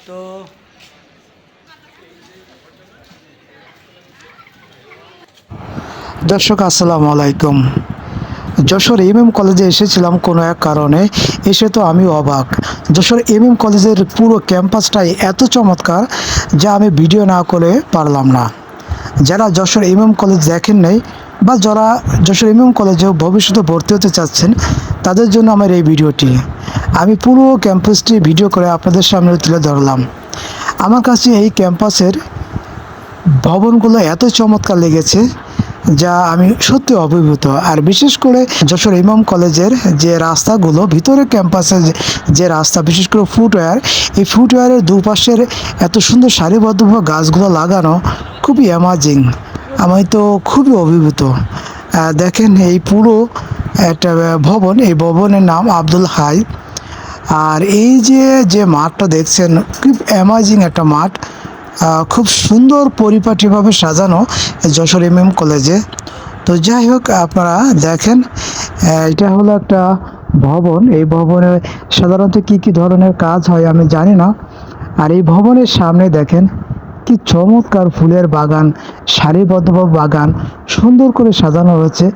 তো দর্শক আসসালামু আলাইকুম। যশোর কলেজে এসেছিলাম কোনো এক কারণে, এসে তো আমি অবাক। যশোর কলেজের পুরো ক্যাম্পাসটাই এত চমৎকার যা আমি ভিডিও না করে পারলাম না। যারা যশোর কলেজ দেখেন নাই বা যারা যশোর কলেজেও ভবিষ্যতে ভর্তি হতে চাচ্ছেন, তাদের জন্য আমার এই ভিডিওটি। আমি পুরো ক্যাম্পাসটি ভিডিও করে আপনাদের সামনে তুলে ধরলাম। আমার কাছে এই ক্যাম্পাসের ভবনগুলো এত চমৎকার লেগেছে যা আমি সত্যি অভিভূত। আর বিশেষ করে যশোর কলেজের যে রাস্তাগুলো, ভিতরে ক্যাম্পাসের যে রাস্তা, বিশেষ করে ফুটওয়্যার, এই ফুটওয়্যারের দুপাশের এত সুন্দর সারিবদ্ধভাবে গাছগুলো লাগানো খুবই অ্যামাজিং। আমি তো খুবই অভিভূত। দেখেন এই পুরো একটা ভবন, এই ভবনের নাম আব্দুল হাই। আর এই যে মাঠটা দেখছেন, খুব অ্যামাজিং একটা মাঠ, খুব সুন্দর পরিপাটিভাবে সাজানো যশোর কলেজে। তো যাই হোক, আপনারা দেখেন এটা হলো একটা ভবন। এই ভবনে সাধারণত কি ধরনের কাজ হয় আমি জানি না। আর এই ভবনের সামনে দেখেন কি চমৎকার ফুলের বাগান, সারিবদ্ধভাবে বাগান সুন্দর করে সাজানো হয়েছে।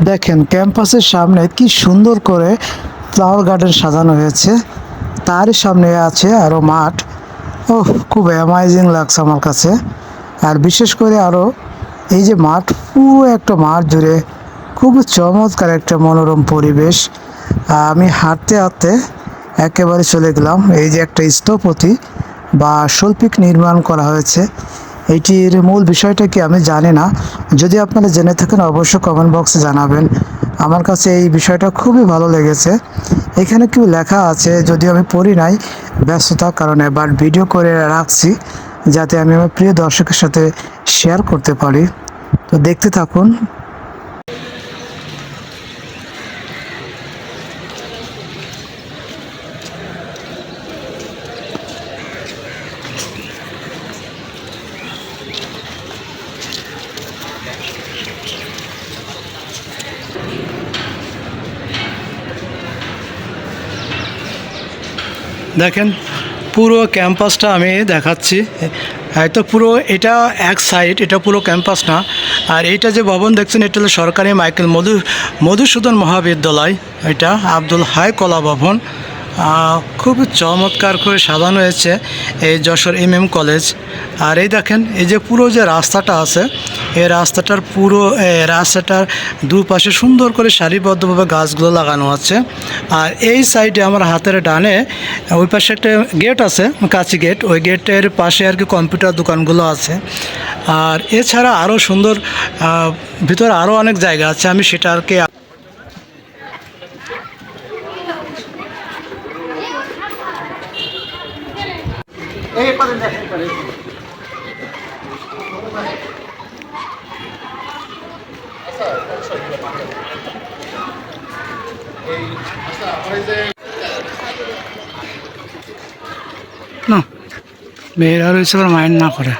দেখেন ক্যাম্পাসের সামনে কি সুন্দর করে ফ্লাওয়ার গার্ডেন সাজানো হয়েছে। তারই সামনে আছে আরও মাঠ। খুব অ্যামাইজিং লাগছে আমার কাছে। আর বিশেষ করে আরও এই যে মাঠ, পুরো একটা মাঠ জুড়ে খুব চমৎকার একটা মনোরম পরিবেশ। আমি হাঁটতে হাঁটতে একেবারে চলে গেলাম। এই যে একটা স্থপতি বা শৈল্পিক নির্মাণ করা হয়েছে, এইটির মূল বিষয়টা কি আমি জানি না। যদি আপনারা জেনে থাকেন অবশ্যই কমেন্ট বক্সে জানাবেন। আমার কাছে এই বিষয়টা খুবই ভালো লেগেছে। এখানে কি লেখা আছে যদিও আমি পড়ি নাই ব্যস্ততার কারণে, বাট ভিডিও করে রাখছি যাতে আমি আমার প্রিয় দর্শকের সাথে শেয়ার করতে পারি। তো দেখতে থাকুন। দেখেন পুরো ক্যাম্পাসটা আমি দেখাচ্ছি। হয়তো পুরো এটা এক সাইড, এটা পুরো ক্যাম্পাস না। আর এইটা যে ভবন দেখছেন, এটা হলো সরকারি মাইকেল মধুসূদন মহাবিদ্যালয়। এটা আব্দুল হাই কলা ভবন। খুব চমৎকার করে সাজানো হয়েছে এই যশোর কলেজ। আর এই দেখেন এই যে পুরো যে রাস্তাটা আছে, এই রাস্তাটার দুপাশে সুন্দর করে সারিবদ্ধভাবে গাছগুলো লাগানো আছে। আর এই সাইডে আমার হাতের ডানে ওই পাশে একটা গেট আছে, কাঁচি গেট। ওই গেটের পাশে আর কি কম্পিউটার দোকানগুলো আছে। আর এছাড়া আরও সুন্দর ভিতরে আরও অনেক জায়গা আছে, আমি সেটা আর কি না মেয়েরা রয়েছে, মাইন্ড না করে।